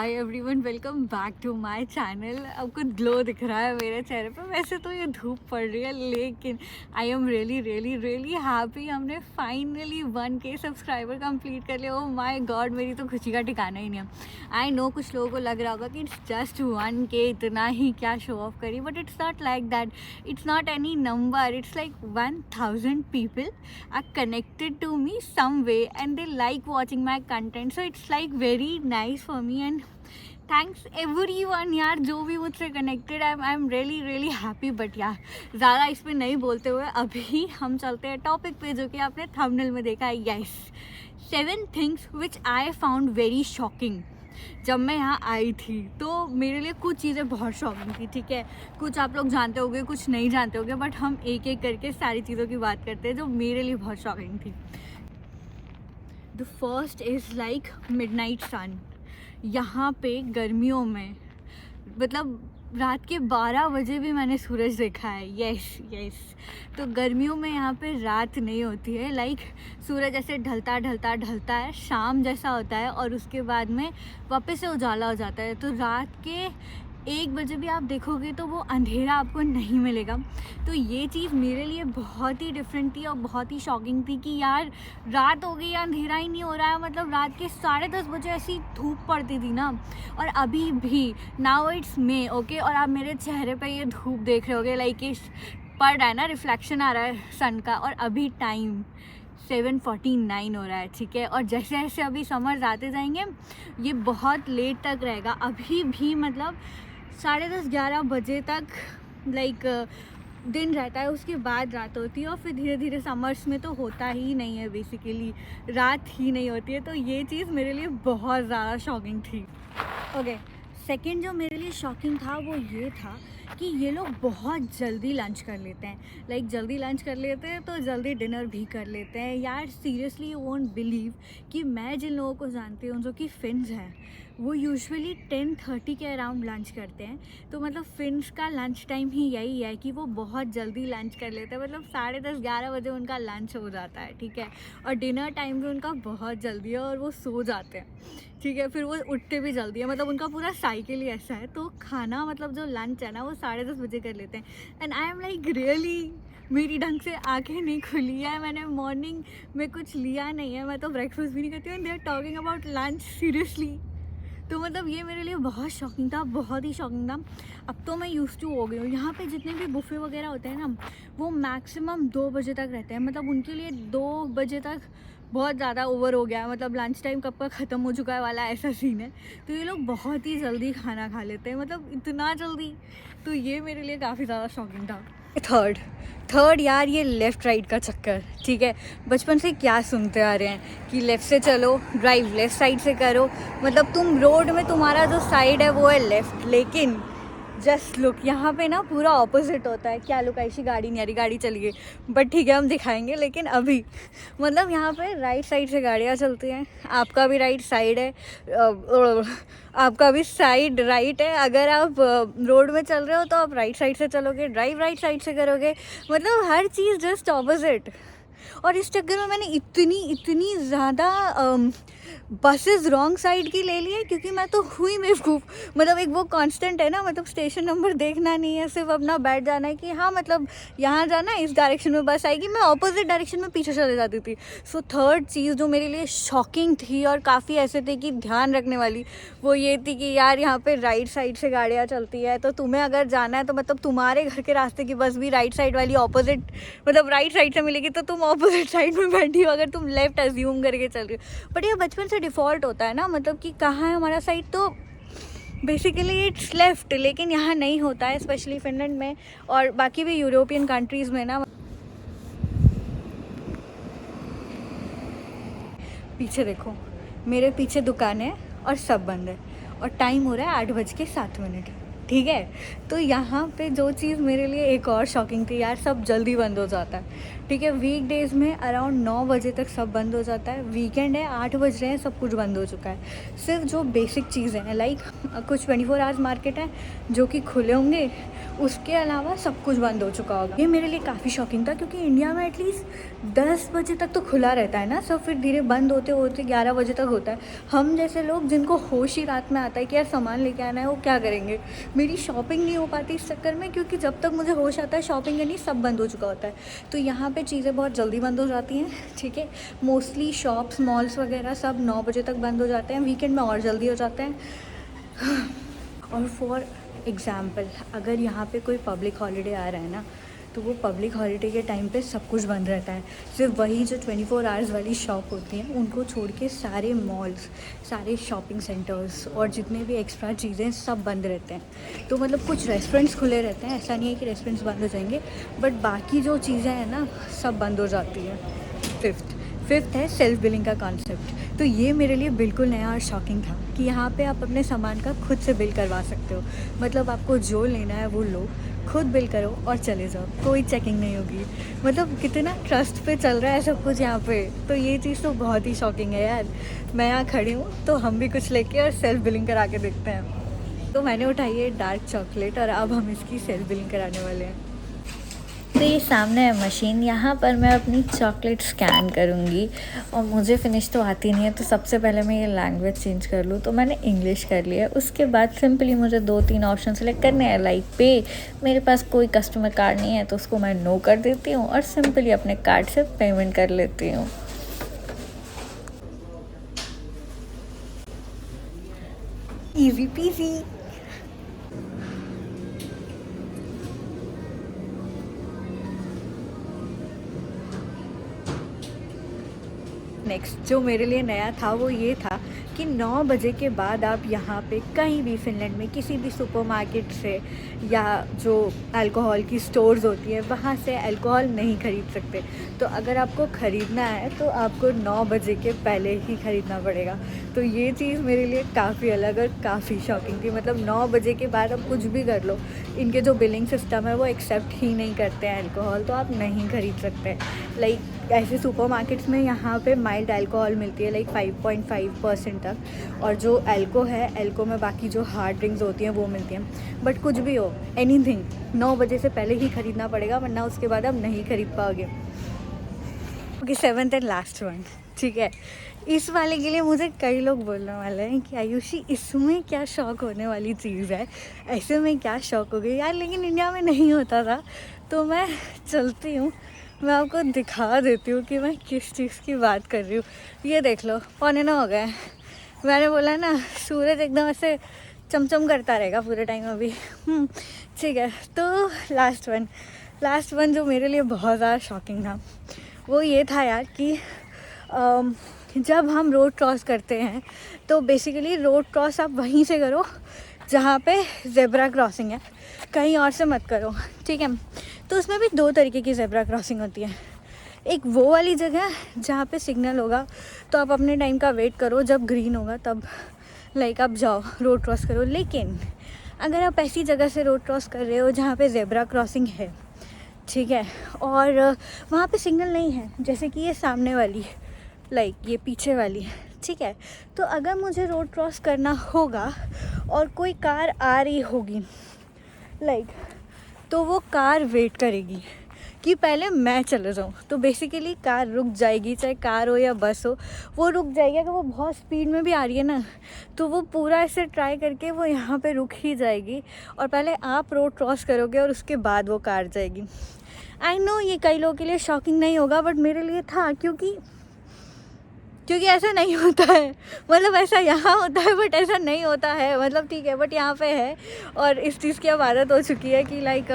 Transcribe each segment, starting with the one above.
Hi everyone, welcome back to my channel. आपको glow दिख रहा है मेरे चेहरे पे। वैसे तो ये धूप पड़ रही है, लेकिन I am really really really happy. हमने फाइनली 1K सब्सक्राइबर कंप्लीट कर लिया। ओह माय गॉड, मेरी तो खुशी का ठिकाना ही नहीं है। आई नो कुछ लोगों को लग रहा होगा कि इट्स जस्ट 1K, इतना ही क्या शो ऑफ करी, but it's not like that. It's not any number, it's like 1000 people are connected to me some way and they like watching my content, so it's like very nice for me and thanks everyone यार, जो भी मुझसे connected है। I am really really happy. But यार ज़्यादा इस पर नहीं बोलते हुए अभी हम चलते हैं टॉपिक पे, जो कि आपने थंबनेल में देखा है। Yes, 7 things which I found very shocking. जब मैं यहाँ आई थी तो मेरे लिए कुछ चीज़ें बहुत शॉकिंग थी, ठीक है। कुछ आप लोग जानते होगे, कुछ नहीं जानते होगे, बट हम एक एक करके सारी चीज़ों की बात करते हैं जो मेरे लिए बहुत शॉकिंग थी। The first is like midnight sun. यहाँ पे गर्मियों में मतलब रात के 12 बजे भी मैंने सूरज देखा है। यस यस, तो गर्मियों में यहाँ पे रात नहीं होती है। लाइक सूरज ऐसे ढलता ढलता ढलता है, शाम जैसा होता है और उसके बाद में वापस से उजाला हो जाता है। तो रात के 1 बजे भी आप देखोगे तो वो अंधेरा आपको नहीं मिलेगा। तो ये चीज़ मेरे लिए बहुत ही डिफरेंट थी और बहुत ही शॉकिंग थी कि यार रात हो गई, अंधेरा ही नहीं हो रहा है। मतलब रात के 10:30 बजे ऐसी धूप पड़ती थी ना, और अभी भी नाउ इट्स मे ओके, और आप मेरे चेहरे पे ये धूप देख रहे होगे, लाइक इस पड़ रहा है ना, रिफ्लेक्शन आ रहा है सन का। और अभी टाइम 7:49 हो रहा है, ठीक है। और जैसे जैसे अभी समर्स आते जाएंगे ये बहुत लेट तक रहेगा। अभी भी मतलब 10:30-11 बजे तक लाइक दिन रहता है, उसके बाद रात होती है। और फिर धीरे धीरे समर्स में तो होता ही नहीं है, बेसिकली रात ही नहीं होती है। तो ये चीज़ मेरे लिए बहुत ज़्यादा शॉकिंग थी। ओके, सेकंड जो मेरे लिए शॉकिंग था वो ये था कि ये लोग बहुत जल्दी लंच कर लेते हैं। लाइक जल्दी लंच कर लेते हैं तो जल्दी डिनर भी कर लेते हैं। यार सीरियसली यू वोंट बिलीव कि मैं जिन लोगों को जानती हूँ जो कि फिन्स हैं, वो यूजुअली 10:30 के अराउंड लंच करते हैं। तो मतलब फिन्स का लंच टाइम ही यही है कि वो बहुत जल्दी लंच कर लेते हैं। मतलब 10:30-11 बजे उनका लंच हो जाता है, ठीक है। और डिनर टाइम भी उनका बहुत जल्दी है और वो सो जाते हैं, ठीक है। फिर वो उठते भी जल्दी है, मतलब उनका पूरा साइकिल ही ऐसा है। तो खाना मतलब जो लंच है ना वो 10:30 बजे कर लेते हैं। And I am like really, मेरी ढंग से आंखें नहीं खुली है, मैंने मॉर्निंग में कुछ लिया नहीं है, मैं तो ब्रेकफास्ट भी नहीं करती हूँ। They are talking about lunch, seriously. तो मतलब ये मेरे लिए बहुत शॉकिंग था, बहुत ही शॉकिंग था। अब तो मैं यूज़ टू हो गई हूँ। यहाँ पे जितने भी बुफे वगैरह होते हैं ना, वो मैक्सिमम 2 बजे तक रहते हैं। मतलब उनके लिए 2 बजे तक बहुत ज़्यादा ओवर हो गया है। मतलब लंच टाइम कब का ख़त्म हो चुका है वाला ऐसा सीन है। तो ये लोग बहुत ही जल्दी खाना खा लेते हैं, मतलब इतना जल्दी। तो ये मेरे लिए काफ़ी ज़्यादा शॉकिंग था। थर्ड यार, ये लेफ़्ट राइट का चक्कर, ठीक है। बचपन से क्या सुनते आ रहे हैं कि लेफ़्ट से चलो, ड्राइव लेफ़्ट साइड से करो। मतलब तुम रोड में तुम्हारा जो साइड है वो है लेफ़्ट, लेकिन जस्ट लुक, यहाँ पे ना पूरा ऑपोजिट होता है। क्या लुक, ऐसी गाड़ी नहीं आ रही, गाड़ी चली गई, बट ठीक है हम दिखाएंगे। लेकिन अभी मतलब यहाँ पे राइट साइड से गाड़ियाँ चलती हैं। आपका भी राइट साइड है, आपका भी साइड राइट है। अगर आप रोड में चल रहे हो तो आप राइट साइड से चलोगे, ड्राइव राइट साइड से करोगे। मतलब हर चीज़ जस्ट ऑपोजिट। और इस चक्कर में मैंने इतनी ज़्यादा बसेस रॉन्ग साइड की ले ली है, क्योंकि मैं तो हुई बेवकूफ़। मतलब एक वो कांस्टेंट है ना, मतलब स्टेशन नंबर देखना नहीं है, सिर्फ अपना बैठ जाना है कि हाँ मतलब यहाँ जाना है, इस डायरेक्शन में बस आएगी। मैं ऑपोजिट डायरेक्शन में पीछे चले जाती थी। सो थर्ड चीज़ जो मेरे लिए शॉकिंग थी और काफ़ी ऐसे थे कि ध्यान रखने वाली, वो ये थी कि यार यहाँ पे राइट साइड से गाड़ियाँ चलती है। तो तुम्हें अगर जाना है तो मतलब तुम्हारे घर के रास्ते की बस भी राइट साइड वाली ऑपोजिट, मतलब राइट साइड से मिलेगी, तो तुम ऑपोजिट साइड में बैठी हो अगर तुम लेफ्ट अज्यूम करके चल रही हो। बट ये बचपन से डिफ़ॉल्ट होता है ना, मतलब कि कहाँ है हमारा साइड, तो बेसिकली इट्स लेफ्ट। लेकिन यहाँ नहीं होता है, स्पेशली फिनलैंड में और बाकी भी यूरोपियन कंट्रीज़ में ना। पीछे देखो, मेरे पीछे दुकान है और सब बंद है, और टाइम हो रहा है 8:07, ठीक है। तो यहाँ पे जो चीज़ मेरे लिए एक और शॉकिंग थी यार, सब जल्दी बंद हो जाता है। ठीक है। वीकडेज़ में अराउंड 9 बजे तक सब बंद हो जाता है। वीकेंड है, 8 बज रहे हैं, सब कुछ बंद हो चुका है। सिर्फ जो बेसिक चीज़ें हैं लाइक कुछ 24 आवर्स मार्केट है जो कि खुले होंगे, उसके अलावा सब कुछ बंद हो चुका होगा। ये मेरे लिए काफ़ी शॉकिंग था क्योंकि इंडिया में एटलीस्ट 10 बजे तक तो खुला रहता है ना, सब फिर धीरे बंद होते होते 11 बजे तक होता है। हम जैसे लोग जिनको होश ही रात में आता है कि यार सामान लेके आना है, वो क्या करेंगे। मेरी शॉपिंग नहीं हो पाती इस चक्कर में, क्योंकि जब तक मुझे होश आता है शॉपिंग करनी, सब बंद हो चुका होता है। तो यहाँ पे चीज़ें बहुत जल्दी बंद हो जाती हैं, ठीक है। मोस्टली शॉप्स, मॉल्स वगैरह सब 9 बजे तक बंद हो जाते हैं। वीकेंड में और जल्दी हो जाते हैं। और फॉर एग्ज़ाम्पल, अगर यहाँ पे कोई पब्लिक हॉलीडे आ रहा है ना, तो वो पब्लिक हॉलीडे के टाइम पे सब कुछ बंद रहता है। सिर्फ वही जो 24 आवर्स वाली शॉप होती हैं उनको छोड़ के सारे मॉल्स, सारे शॉपिंग सेंटर्स और जितने भी एक्स्ट्रा चीज़ें सब बंद रहते हैं। तो मतलब कुछ रेस्टोरेंट्स खुले रहते हैं, ऐसा नहीं है कि रेस्टोरेंट्स बंद हो जाएंगे, बट बाकी जो चीज़ें हैं ना सब बंद हो जाती है। फिफ्थ है सेल्फ बिलिंग का कॉन्सेप्ट। तो ये मेरे लिए बिल्कुल नया और शॉकिंग था कि यहाँ पे आप अपने सामान का खुद से बिल करवा सकते हो। मतलब आपको जो लेना है वो लो, खुद बिल करो और चले जाओ, कोई चेकिंग नहीं होगी। मतलब कितना ट्रस्ट पे चल रहा है सब कुछ यहाँ पे। तो ये चीज़ तो बहुत ही शॉकिंग है यार। मैं यहाँ खड़ी हूँ तो हम भी कुछ लेके और सेल्फ बिलिंग करा के देखते हैं। तो मैंने उठाई है डार्क चॉकलेट और अब हम इसकी सेल्फ बिलिंग कराने वाले हैं। तो ये सामने है मशीन, यहाँ पर मैं अपनी चॉकलेट स्कैन करूँगी। और मुझे फ़िनिश तो आती नहीं है, तो सबसे पहले मैं ये लैंग्वेज चेंज कर लूँ। तो मैंने इंग्लिश कर लिया। उसके बाद सिंपली मुझे 2-3 ऑप्शन सेलेक्ट करने हैं लाइक पे। मेरे पास कोई कस्टमर कार्ड नहीं है तो उसको मैं नो कर देती हूँ और सिंपली अपने कार्ड से पेमेंट कर लेती हूँ। Easy PG. नेक्स्ट जो मेरे लिए नया था वो ये था कि 9 बजे के बाद आप यहाँ पे कहीं भी फिनलैंड में किसी भी सुपरमार्केट से या जो अल्कोहल की स्टोर्स होती है वहाँ से अल्कोहल नहीं ख़रीद सकते। तो अगर आपको ख़रीदना है तो आपको 9 बजे के पहले ही ख़रीदना पड़ेगा। तो ये चीज़ मेरे लिए काफ़ी अलग और काफ़ी शॉकिंग थी। मतलब 9 बजे के बाद आप कुछ भी कर लो, इनके जो बिलिंग सिस्टम है वो एक्सेप्ट ही नहीं करते हैं अल्कोहल, तो आप नहीं ख़रीद सकते। लाइक ऐसे सुपरमार्केट्स में यहाँ पे माइल्ड अल्कोहल मिलती है लाइक 5.5% तक, और जो अल्को है, अल्को में बाकी जो हार्ड ड्रिंक्स होती हैं वो मिलती हैं। बट कुछ भी हो, एनीथिंग 9 बजे से पहले ही ख़रीदना पड़ेगा, वरना उसके बाद आप नहीं ख़रीद पाओगे। Okay, 7th and last one, ठीक है। इस वाले के लिए मुझे कई लोग बोलने वाले हैं कि आयुषी इसमें क्या शौक होने वाली चीज़ है, ऐसे में क्या शौक हो गई यार। लेकिन इंडिया में नहीं होता था, तो मैं चलती हूँ, मैं आपको दिखा देती हूँ कि मैं किस चीज़ की बात कर रही हूँ। ये देख लो, 8:45 हो गए। मैंने बोला ना सूरज एकदम ऐसे चमचम करता रहेगा पूरे टाइम अभी। ठीक है। तो लास्ट वन जो मेरे लिए बहुत ज़्यादा शॉकिंग था वो ये था यार कि जब हम रोड क्रॉस करते हैं तो बेसिकली रोड क्रॉस आप वहीं से करो जहाँ पे ज़ेब्रा क्रॉसिंग है, कहीं और से मत करो, ठीक है। तो उसमें भी 2 तरीके की ज़ेब्रा क्रॉसिंग होती है। एक वो वाली जगह जहाँ पे सिग्नल होगा तो आप अपने टाइम का वेट करो, जब ग्रीन होगा तब लाइक आप जाओ रोड क्रॉस करो। लेकिन अगर आप ऐसी जगह से रोड क्रॉस कर रहे हो जहाँ पे ज़ेब्रा क्रॉसिंग है, ठीक है, और वहाँ पे सिग्नल नहीं है, जैसे कि ये सामने वाली लाइक ये पीछे वाली, ठीक है, तो अगर मुझे रोड क्रॉस करना होगा और कोई कार आ रही होगी लाइक, तो वो कार वेट करेगी कि पहले मैं चले जाऊँ। तो बेसिकली कार रुक जाएगी, चाहे कार हो या बस हो, वो रुक जाएगी। अगर वो बहुत स्पीड में भी आ रही है ना, तो वो पूरा ऐसे ट्राई करके वो यहाँ पे रुक ही जाएगी और पहले आप रोड क्रॉस करोगे और उसके बाद वो कार जाएगी। आई नो ये कई लोगों के लिए शॉकिंग नहीं होगा, बट मेरे लिए था, क्योंकि ऐसा नहीं होता है। मतलब ऐसा यहाँ होता है बट ऐसा नहीं होता है, मतलब ठीक है, बट यहाँ पे है। और इस चीज़ की अब आदत हो चुकी है कि लाइक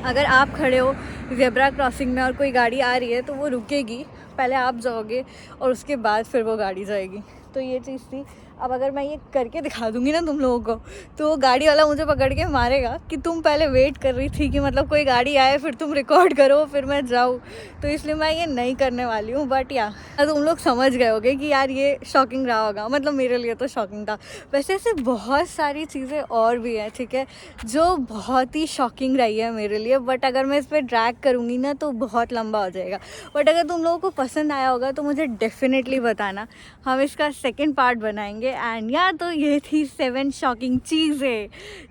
अगर आप खड़े हो ज़ेब्रा क्रॉसिंग में और कोई गाड़ी आ रही है तो वो रुकेगी, पहले आप जाओगे और उसके बाद फिर वो गाड़ी जाएगी। तो ये चीज़ थी। अब अगर मैं ये करके दिखा दूँगी ना तुम लोगों को, तो वो गाड़ी वाला मुझे पकड़ के मारेगा कि तुम पहले वेट कर रही थी कि मतलब कोई गाड़ी आए फिर तुम रिकॉर्ड करो फिर मैं जाऊँ। तो इसलिए मैं ये नहीं करने वाली हूँ। बट या तुम लोग समझ गए होगे कि यार ये शॉकिंग रहा होगा, मतलब मेरे लिए तो शॉकिंग था। वैसे ऐसे बहुत सारी चीज़ें और भी हैं, ठीक है, जो बहुत ही शॉकिंग रही है मेरे लिए। बट अगर मैं इस पर ड्रैग करूँगी ना तो बहुत लंबा हो जाएगा। बट अगर तुम लोगों को पसंद आया होगा तो मुझे डेफिनेटली बताना, हम इसका सेकंड पार्ट बनाएंगे। एंड यार तो ये थी 7 शॉकिंग चीज़ें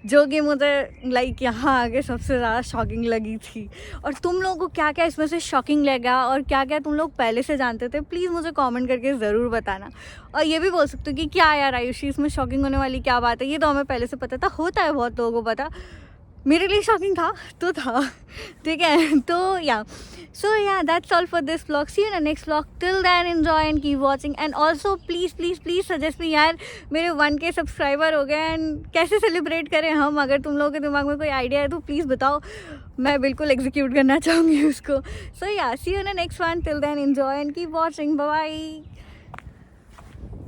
जो कि मुझे लाइक यहाँ आके सबसे ज़्यादा शॉकिंग लगी थी। और तुम लोगों को क्या क्या इसमें से शॉकिंग लगा और क्या क्या तुम लोग पहले से जानते थे, प्लीज़ मुझे कमेंट करके ज़रूर बताना। और ये भी बोल सकते हो कि क्या यार आयुषी इसमें शॉकिंग होने वाली क्या बात है, ये तो हमें पहले से पता था, होता है बहुत लोगों को पता, मेरे लिए शॉकिंग था तो था, ठीक है। तो या सो या that's all for this vlog, see you in the next vlog, till then enjoy and keep watching. And also please please please suggest me यार, मेरे 1K सब्सक्राइबर हो गए एंड कैसे सेलिब्रेट करें हम, अगर तुम लोगों के दिमाग में कोई आइडिया है तो प्लीज़ बताओ, मैं बिल्कुल एग्जीक्यूट करना चाहूँगी उसको। So yeah see you in the next one, till then enjoy and keep watching, bye bye.